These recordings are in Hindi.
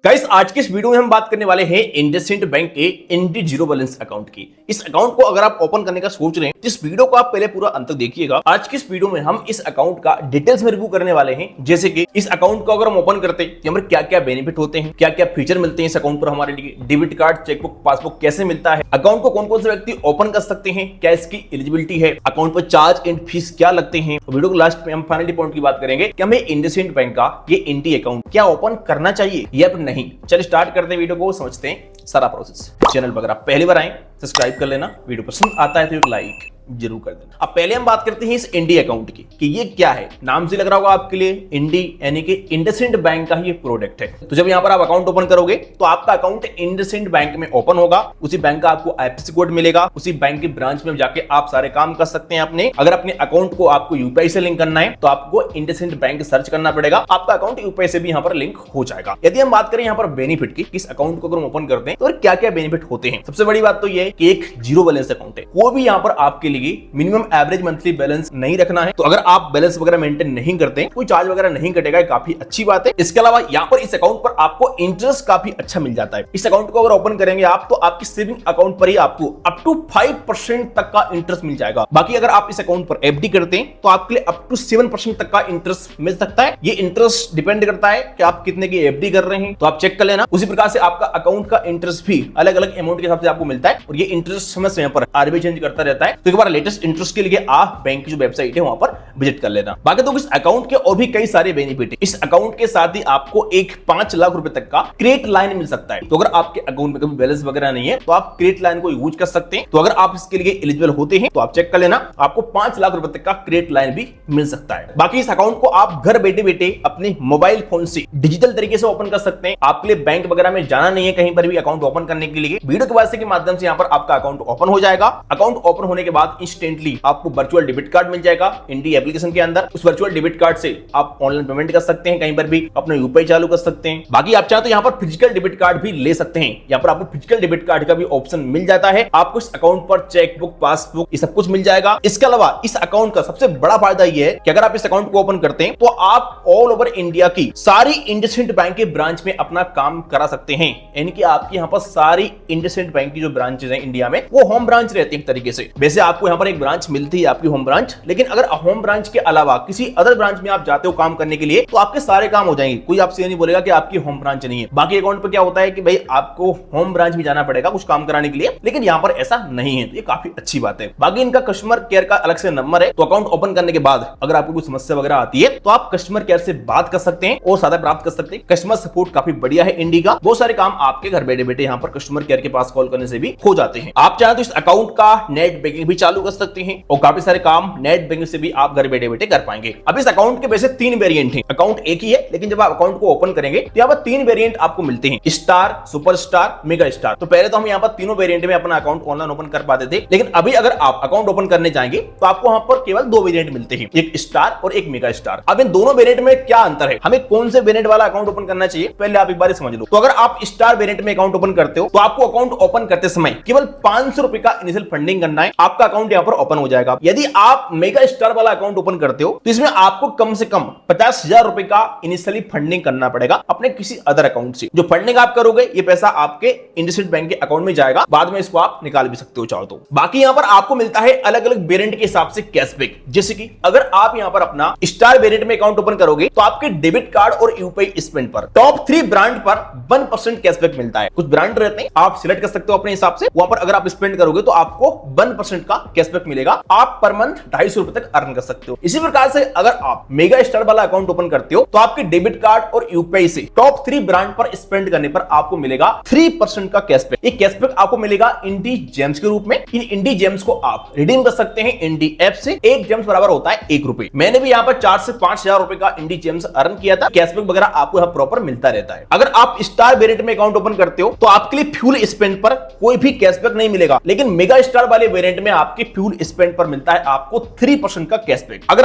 गाइस आज के इस वीडियो में हम बात करने वाले हैं इंडसइंड बैंक के इंडी जीरो बैलेंस अकाउंट की। इस अकाउंट को अगर आप ओपन करने का सोच रहे हैं तो इस वीडियो को आप पहले पूरा अंत तक देखिएगा। आज की इस वीडियो में हम इस अकाउंट का डिटेल्स में रिव्यू करने वाले हैं, जैसे कि इस अकाउंट को अगर हम ओपन करते हैं तो हमें क्या क्या बेनिफिट होते हैं, क्या क्या फीचर मिलते हैं इस अकाउंट पर हमारे लिए, डेबिट कार्ड, चेकबुक, पासबुक कैसे मिलता है, अकाउंट को कौन कौन से व्यक्ति ओपन कर सकते हैं, क्या इसकी एलिजिबिलिटी है, अकाउंट पर चार्ज एंड फीस क्या लगते हैं। वीडियो के लास्ट में हम फाइनली पॉइंट की बात करेंगे कि हमें इंडसइंड बैंक का ये इंडी अकाउंट क्या ओपन करना चाहिए या फिर नहीं। चलिए स्टार्ट करते हैं वीडियो को, समझते हैं सारा प्रोसेस। चैनल पर अगर आप पहली बार आए सब्सक्राइब कर लेना, वीडियो पसंद आता है तो एक लाइक जरूर कर देना। अब पहले हम बात करते हैं इस इंडी अकाउंट की कि ये क्या है। नाम से लग रहा होगा आपके लिए, इंडी यानी कि इंडसइंड बैंक का ही प्रोडक्ट है। तो जब यहां पर आप अकाउंट ओपन करोगे तो आपका अकाउंट इंडसइंड बैंक में ओपन होगा, उसी बैंक का आपको आईएफएससी कोड मिलेगा, उसी बैंक की ब्रांच में जाके आप सारे काम कर सकते हैं अपने। अगर अपने अकाउंट को आपको यूपीआई से लिंक करना है तो आपको इंडसइंड बैंक सर्च करना पड़ेगा, आपका अकाउंट यूपीआई से भी यहां पर लिंक हो जाएगा। यदि हम बात करें यहां पर बेनिफिट की, इस अकाउंट को अगर हम ओपन करते हैं तो क्या क्या बेनिफिट होते हैं। सबसे बड़ी बात तो यह है कि एक जीरो बैलेंस अकाउंट है, कोई भी यहां पर आपके लिए मिनिमम एवरेज मंथली बैलेंस नहीं रखना है। तो अगर आप बैलेंस वगैरह मेंटेन नहीं करते, कोई चार्ज वगैरह नहीं कटेगा, काफी अच्छी बात है। इसके अलावा यहाँ पर इस अकाउंट पर आपको इंटरेस्ट काफी अच्छा मिल जाता है। इस अकाउंट को अगर ओपन करेंगे आप तो आपकी सेविंग अकाउंट पर ही आपको अप टू 5% तक का इंटरेस्ट मिल जाएगा। बाकी अगर आप इस अकाउंट पर एफडी करते हैं तो आपके लिए अप टू 7% तक का इंटरेस्ट मिल सकता है। ये इंटरेस्ट डिपेंड करता है कि आप कितने की एफडी कर रहे हैं, तो आप चेक कर लेना। उसी प्रकार से आपका अकाउंट का इंटरेस्ट भी अलग अलग अमाउंट के हिसाब से आपको मिलता है और ये इंटरेस्ट समय समय पर आरबीआई चेंज करता रहता है। तो एक बार लेटेस्ट इंटरेस्ट के लिए आप बैंक की जो वेबसाइट है वहां पर विजिट कर लेना। बाकी तो इस अकाउंट के और भी कई सारे बेनिफिट है। इस अकाउंट के साथ ही आपको एक 5 लाख रुपए तक का क्रेडिट लाइन मिल सकता है। तो अगर आपके अकाउंट में कभी बैलेंस वगैरह नहीं है तो आप क्रेडिट लाइन को यूज कर सकते हैं। तो अगर आप इसके लिए एलिजिबल होते हैं तो आप चेक कर लेना, आपको 5 लाख रुपए तक का क्रेडिट लाइन भी मिल सकता है। बाकी इस अकाउंट को आप घर बैठे बैठे अपने मोबाइल फोन से डिजिटल तरीके से ओपन कर सकते हैं। आपके लिए बैंक वगैरह में जाना नहीं है कहीं पर भी अकाउंट ओपन करने के लिए। वीडियो के वास्ते के माध्यम से यहाँ पर आपका अकाउंट ओपन हो जाएगा। अकाउंट ओपन होने के बाद इंस्टेंटली आपको वर्चुअल डेबिट कार्ड मिल जाएगा इंडी एप्लीकेशन के अंदर। उस वर्चुअल डेबिट कार्ड से आप ऑनलाइन पेमेंट कर सकते हैं, कहीं पर भी अपना यूपीआई चालू कर सकते हैं। बाकी आप चाहे तो यहाँ पर फिजिकल डेबिट कार्ड भी ले सकते हैं। यहाँ पर आपको फिजिकल डेबिट कार्ड का भी ऑप्शन मिल जाता है। आपको इस अकाउंट पर चेकबुक, पासबुक ये सब कुछ मिल जाएगा। इसके अलावा इस अकाउंट का सबसे बड़ा फायदा यह है कि अगर आप इस अकाउंट को ओपन करते हैं तो आप ऑल ओवर इंडिया की सारी इंडसइंड बैंक के ब्रांच में अपना काम करा सकते हैं। यानी कि आपकी यहाँ पर सारी इंडसइंड बैंक की जो ब्रांचेज हैं इंडिया में वो होम ब्रांच रहती है एक तरीके से। वैसे आपको यहाँ पर एक ब्रांच मिलती है आपकी होम ब्रांच, लेकिन अगर होम ब्रांच के अलावा किसी अदर ब्रांच में आप जाते हो काम करने के लिए तो आपके सारे काम हो जाएंगे। कोई आपसे ये नहीं बोलेगा कि आपकी होम ब्रांच नहीं है। बाकी अकाउंट पे क्या होता है कि भाई आपको होम ब्रांच भी जाना पड़ेगा कुछ काम कराने के लिए, लेकिन यहाँ पर ऐसा नहीं है, तो ये काफी अच्छी बात है। बाकी इनका कस्टमर केयर का अलग से नंबर है, तो अकाउंट ओपन करने के बाद अगर आपको कुछ समस्या वगैरह आती है तो आप कस्टमर केयर से बात कर सकते हैं और सादा प्राप्त कर सकते हैं। कस्टमर सपोर्ट काफी बढ़िया है इंडी का। बहुत सारे काम आपके घर बैठे बैठे यहाँ पर कस्टमर केयर के पास कॉल करने से भी हो जाते हैं। आप चाहे तो इस अकाउंट का नेट बैंकिंग भी चालू कर सकते हैं और काफी सारे काम नेट बैंकिंग से भी आप घर बैठे बैठे कर पाएंगे। अब इस अकाउंट के वैसे 3 वेरिएंट हैं। अकाउंट एक ही है, लेकिन जब आप अकाउंट को ओपन करेंगे तो यहाँ पर 3 वेरिएंट आपको मिलते हैं, star, super star, mega star. तो पहले तो हम यहाँ पर तीनों वेरिएंट में अपना अकाउंट ऑनलाइन ओपन कर पाते थे, लेकिन अभी अगर आप अकाउंट ओपन करने जाएंगे तो आपको यहाँ पर केवल 2 वेरिएंट मिलते हैं, एक स्टार और एक मेगा स्टार। अब इन दोनों वेरिएंट में क्या अंतर है, हमें कौन से वेरिएंट वाला अकाउंट ओपन करना चाहिए, पहले आप एक बार समझ लो। तो अगर आप स्टार वेरिएंट में अकाउंट ओपन करते हो तो आपको अकाउंट ओपन करते समय केवल 500 रुपए का इनिशियल फंडिंग करना है, आपका अकाउंट यहाँ पर ओपन हो जाएगा। यदि आप मेगा स्टार वाला अकाउंट ओपन करते हो तो इसमें आपको कम से कम 50,000 रुपए का इनिशियली फंडिंग करना पड़ेगा अपने किसी अदर अकाउंट से। जो फंडिंग आप करोगे ये पैसा आपके इंडसइंड बैंक के अकाउंट में जाएगा, बाद में इसको आप निकाल भी सकते हो चाहो तो। बाकी यहाँ पर आपको मिलता है अलग अलग वेरिएंट के हिसाब से कैशबैक। जैसे कि अगर आप यहाँ पर अपना स्टार वेरिएंट में अकाउंट ओपन करोगे तो आपके डेबिट कार्ड और यूपीआई स्पेंड पर टॉप 3 ब्रांड पर 1% कैशबैक मिलता है। कुछ ब्रांड रहते हैं, आप सिलेक्ट कर सकते हो अपने हिसाब से। वहां पर अगर आप स्पेंड करोगे तो आपको 1% का कैशबैक मिलेगा। आप पर मंथ 250 रुपए तक अर्न कर सकते हो। इसी प्रकार से अगर आप मेगा स्टार वाला अकाउंट ओपन करते हो तो आपके डेबिट कार्ड और यूपीआई से टॉप 3 ब्रांड पर स्पेंड करने पर आपको मिलेगा 3% का कैशबैक। ये कैशबैक आपको मिलेगा इंडी जेम्स के रूप में। इन इंडी जेम्स को आप रिडीम कर सकते हैं इंडी ऐप से। 1 जेम्स बराबर होता है 1 रुपए। मैंने भी यहाँ पर 4 से 5,000 रुपए का इंडी जेम्स अर्न किया था। कैशबैक वगैरह आपको यहाँ प्रॉपर मिलता रहता है। अगर आप स्टार वेरिएंट में अकाउंट ओपन करते हो तो आपके लिए फ्यूल स्पेंड पर कोई भी कैशबैक नहीं मिलेगा, लेकिन मेगा स्टार वाले वेरिएंट में आपको आपके फ्यूल स्पेंड पर मिलता है आपको 3% का कैशबैक। अगर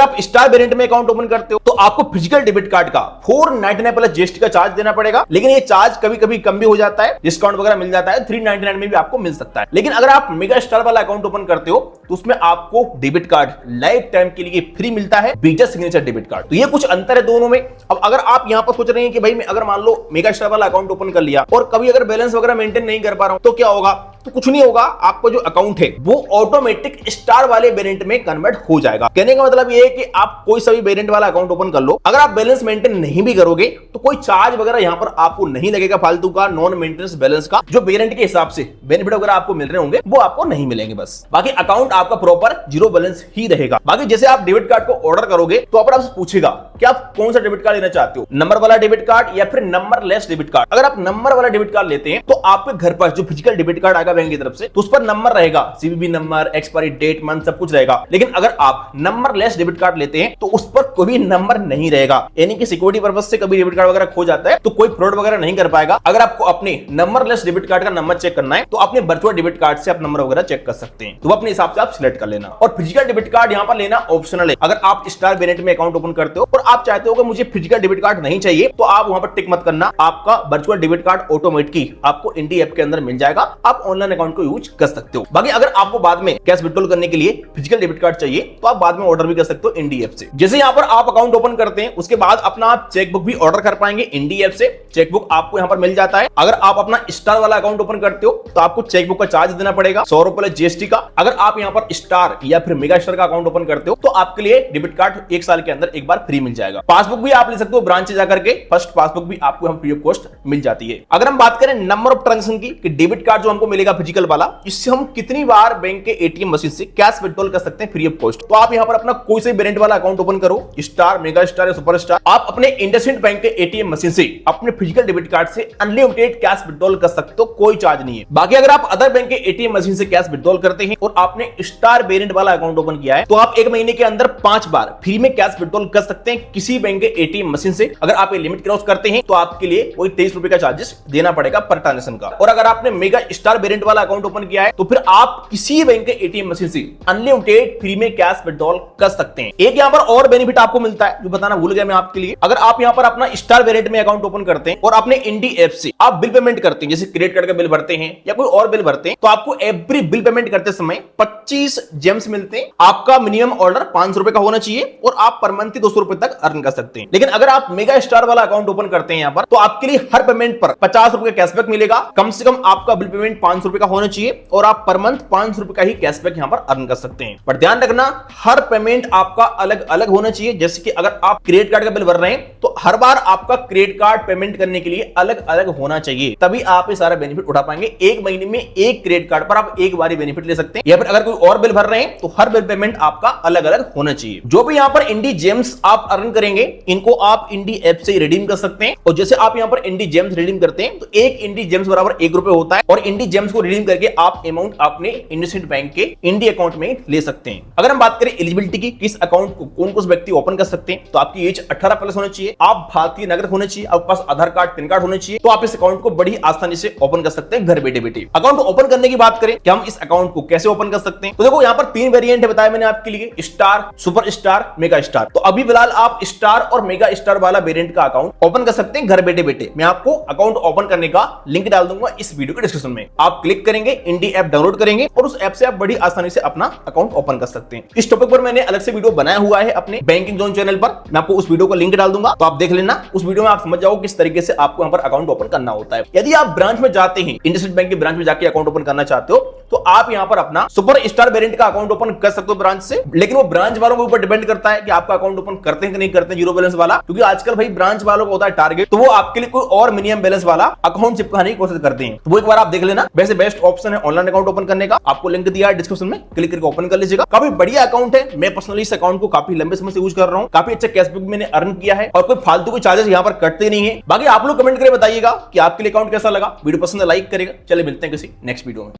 आप स्टार वेरिएंट में अकाउंट ओपन करते हो तो आपको फिजिकल डेबिट कार्ड का 499 प्लस जीएसटी का चार्ज देना पड़ेगा, लेकिन ये चार्ज कभी कभी कम भी हो जाता है, डिस्काउंट वगैरह मिल जाता है, 399 में भी आपको मिल सकता है। लेकिन अगर आप मेगा स्टार वाला अकाउंट ओपन करते हो तो उसमें आपको डेबिट कार्ड लाइफ टाइम के लिए फ्री मिलता है, वीजा सिग्नेचर डेबिट कार्ड। तो ये कुछ अंतर है दोनों में। अब अगर आप यहां पर सोच रहे हैं कि भाई मैं अगर मान लो मेगा स्टार वाला अकाउंट ओपन कर लिया और कभी अगर बैलेंस वगैरह मेंटेन नहीं कर पा रहा हूं तो क्या होगा, तो कुछ नहीं होगा, आपको जो अकाउंट है वो ऑटोमेटिक स्टार वाले वेरिएंट में कन्वर्ट हो जाएगा। कहने का मतलब ये है कि आप कोई सा भी वेरिएंट वाला अकाउंट ओपन कर लो, अगर आप बैलेंस मेंटेन नहीं भी करोगे तो कोई चार्ज वगैरह यहां पर आपको नहीं लगेगा फालतू का, नॉन मेंटेनेंस बैलेंस का। जो वेरिएंट के हिसाब से बेनिफिट वगैरह आपको मिल रहे होंगे वो आपको नहीं मिलेंगे बस। बाकी अकाउंट आपका प्रॉपर जीरो बैलेंस ही रहेगा। बाकी जैसे आप डेबिट कार्ड को ऑर्डर करोगे तो आपसे पूछेगा कि आप कौन सा डेबिट कार्ड लेना चाहते हो, नंबर वाला डेबिट कार्ड या फिर नंबर लेस डेबिट कार्ड। अगर आप नंबर वाला डेबिट कार्ड लेते हैं तो आपके घर पर जो फिजिकल डेबिट कार्ड आएगा बैंक की तरफ से तो उस पर नंबर रहेगा, CVV number, expiry date, month सब कुछ रहेगा। लेकिन अगर आप नंबर लेस डेबिट कार्ड लेते हैं तो उस पर कोई नंबर नहीं रहेगा, यानी कि सिक्योरिटी पर्पस से कभी डेबिट कार्ड वगैरह खो जाता है तो कोई फ्रॉड वगैरह नहीं कर पाएगा। अगर आपको अपने नंबर लेस डेबिट कार्ड का नंबर चेक करना है तो अपने वर्चुअल डेबिट कार्ड से आप नंबर वगैरह चेक कर सकते हैं, तो अपने हिसाब से आप सिलेक्ट कर लेना। और फिजिकल डेबिट कार्ड यहां पर लेना ऑप्शनल है। अगर आप स्टार वेरिएंट में अकाउंट ओपन करते हो और आप चाहते हो कि मुझे फिजिकल डेबिट कार्ड नहीं चाहिए तो आप वहां पर टिक मत करना, आपका वर्चुअल डेबिट कार्ड ऑटोमेटिकली आपको इंडी ऐप के अंदर मिल जाएगा, आप ऑनलाइन अकाउंट को यूज कर सकते हो। बाकी अगर आपको बाद में कैश विड्रॉल करने के लिए फिजिकल डेबिट कार्ड चाहिए तो आप बाद में ऑर्डर भी कर सकते हो इंडी ऐप से। जैसे यहां पर आप अकाउंट ओपन करते हैं उसके बाद अपना आप चेकबुक भी ऑर्डर कर पाएंगे इंडी ऐप से, चेकबुक आपको यहां पर मिल जाता है। अगर आप अपना स्टार वाला अकाउंट ओपन करते हो तो आपको चेकबुक का चार्ज देना पड़ेगा 100 रुपए जीएसटी का। अगर आप यहां पर स्टार या फिर मेगा स्टार का अकाउंट ओपन करते हो तो आपके लिए डेबिट कार्ड 1 साल के अंदर एक बार फ्री मिल जाएगा। पासबुक भी आप ले सकते हो ब्रांच से जाकर के, फर्स्ट पासबुक भी आपको हम फ्री ऑफ कॉस्ट मिल जाती है। अगर हम बात करें नंबर ऑफ ट्रांजेक्शन की कि डेबिट कार्ड जो हमको मिलेगा फिजिकल वाला, इससे हम कितनी बार बैंक के एटीएम मशीन से कैश विड्रॉल कर सकते हैं फ्री ऑफ कॉस्ट। तो आप यहां पर अपना कोई से वेरिएंट वाला अकाउंट ओपन करो, स्टार, मेगा स्टार या सुपर स्टार, आप अपने इंडसइंड बैंक के एटीएम मशीन से अपने फिजिकल डेबिट कार्ड से अनलिमिटेड कैश विड्रॉल कर सकते हो, कोई चार्ज नहीं है। बाकी अगर आप अदर बैंक के एटीएम मशीन से कैश विड्रॉल करते हैं और आपने स्टार वेरिएंट वाला अकाउंट ओपन किया है तो आप 1 महीने के अंदर 5 बार फ्री में कैश विड्रॉल कर सकते हैं किसी बैंक के एटीएम मशीन से। अगर आप ये लिमिट क्रॉस करते हैं तो आपके लिए कोई 23 रुपए का चार्जेस देना पड़ेगा पर ट्रांजेक्शन का। और अगर आपने मेगा स्टार वेरिएंट वाला अकाउंट ओपन किया है तो फिर आप किसी बैंक के एटीएम मशीन से अनलिमिटेड फ्री में कैश विड्रॉल कर सकते हैं। एक यहां पर और बेनिफिट आपको मिलता है जो बताना भूल गया मैं आपके लिए। अगर आप यहां पर अपना स्टार वेरिएंट में अकाउंट ओपन करते हैं और अपने इंडी ऐप से आप बिल पेमेंट करते हैं, जैसे क्रेडिट कार्ड का बिल भरते हैं या कोई और बिल भरते हैं, तो आपको एवरी बिल पेमेंट करते समय 25 जेम्स मिलते हैं। आपका मिनिमम ऑर्डर 500 रुपए का होना चाहिए और आप पर मंथ 200 रुपए तक अर्न कर सकते हैं। लेकिन अगर आप मेगा स्टार वाला अकाउंट ओपन करते हैं यहां पर तो आपके लिए हर पेमेंट पर 50 रुपए कैशबैक मिलेगा। कम से कम आपका बिल पेमेंट 500 रुपए का होना चाहिए और आप पर मंथ 500 रुपए का ही कैशबैक यहां पर अर्न कर सकते हैं। पर ध्यान रखना हर पेमेंट आपका अलग अलग होना चाहिए। जैसे कि अगर आप क्रेडिट कार्ड का बिल भर रहे हैं तो हर बार आपका क्रेडिट कार्ड पेमेंट करने के लिए अलग अलग होना चाहिए, तभी आप ये सारा बेनिफिट उठा पाएंगे। एक महीने में एक क्रेडिट कार्ड पर आप एक बार ही बेनिफिट ले सकते हैं, या फिर अगर कोई और बिल भर रहे हैं तो हर बिल पेमेंट आपका अलग अलग होना चाहिए। जो भी यहां पर इंडी जेम्स आप अर्न करेंगे इनको आप इंडी ऐप से रिडीम कर सकते हैं। और जैसे आप यहां पर इंडी जेम्स रिडीम करते हैं तो एक इंडी जेम्स बराबर 1 रुपए होता है और इंडी जेम्स को रिडीम करके आप अमाउंट अपने इंडसइंड बैंक के इंडी अकाउंट में ले सकते हैं। अगर हम बात करें एलिजिबिलिटी की, किस अकाउंट को कौन कौन व्यक्ति ओपन कर सकते हैं, तो आपकी एज 18 प्लस होना चाहिए, आप भारतीय नागरिक होने चाहिए, आपके पास आधार कार्ड, पैन कार्ड होने चाहिए, तो आप इस अकाउंट को बड़ी आसानी से ओपन कर सकते हैं घर बैठे बैठे। अकाउंट ओपन करने की बात करें कि हम इस अकाउंट को कैसे ओपन कर सकते हैं, तो देखो यहाँ पर 3 वेरिएंट है बताया मैंने आपके लिए, star, super star, mega star. तो अभी फिलहाल आप स्टार और मेगा स्टार वाला वेरिएंट का अकाउंट ओपन कर सकते हैं घर बैठे बैठे। मैं आपको अकाउंट ओपन करने का लिंक डाल दूंगा इस वीडियो के डिस्क्रिप्शन में। आप क्लिक करेंगे, इंडी ऐप डाउनलोड करेंगे और उस ऐप से आप बड़ी आसानी से अपना अकाउंट ओपन कर सकते हैं। इस टॉपिक पर मैंने अलग से वीडियो बनाया हुआ है अपने बैंकिंग जोन चैनल पर, मैं आपको उस वीडियो को लिंक डाल दूंगा, तो आप देख लेना। उस वीडियो में आप समझ जाओ किस तरीके से आपको यहाँ पर अकाउंट ओपन करना होता है। यदि आप ब्रांच में जाते हैं, इंडसइंड बैंक के ब्रांच में जाके अकाउंट ओपन करना चाहते हो, तो आप यहाँ पर अपना सुपर स्टार वेरिएंट का अकाउंट ओपन कर सकते हो ब्रांच से। लेकिन वो ब्रांच वालों के ऊपर डिपेंड करता है कि आपका अकाउंट ओपन करते हैं कि नहीं करते हैं जीरो बैलेंस वाला, क्योंकि आजकल भाई ब्रांच वालों को होता है टारगेट, तो वो आपके लिए कोई और मिनिमम बैलेंस वाला अकाउंट चिपकाने की कोशिश करते हैं। तो वो एक बार आप देख लेना। वैसे बेस्ट ऑप्शन है ऑनलाइन अकाउंट ओपन करने का, आपको लिंक दिया है डिस्क्रिप्शन में, क्लिक करके ओपन कर लीजिएगा। काफी बढ़िया अकाउंट है, मैं पर्सनली इस अकाउंट को काफी लंबे समय से यूज कर रहा हूँ, काफी अच्छा कैशबैक मैंने अर्न किया है और कोई फालतू के चार्जेस यहाँ पर कटते नहीं है। बाकी आप लोग कमेंट करके बताइएगा कि आपके लिए अकाउंट कैसा लगा। वीडियो पसंद है लाइक करेगा। चलिए मिलते हैं किसी नेक्स्ट वीडियो में।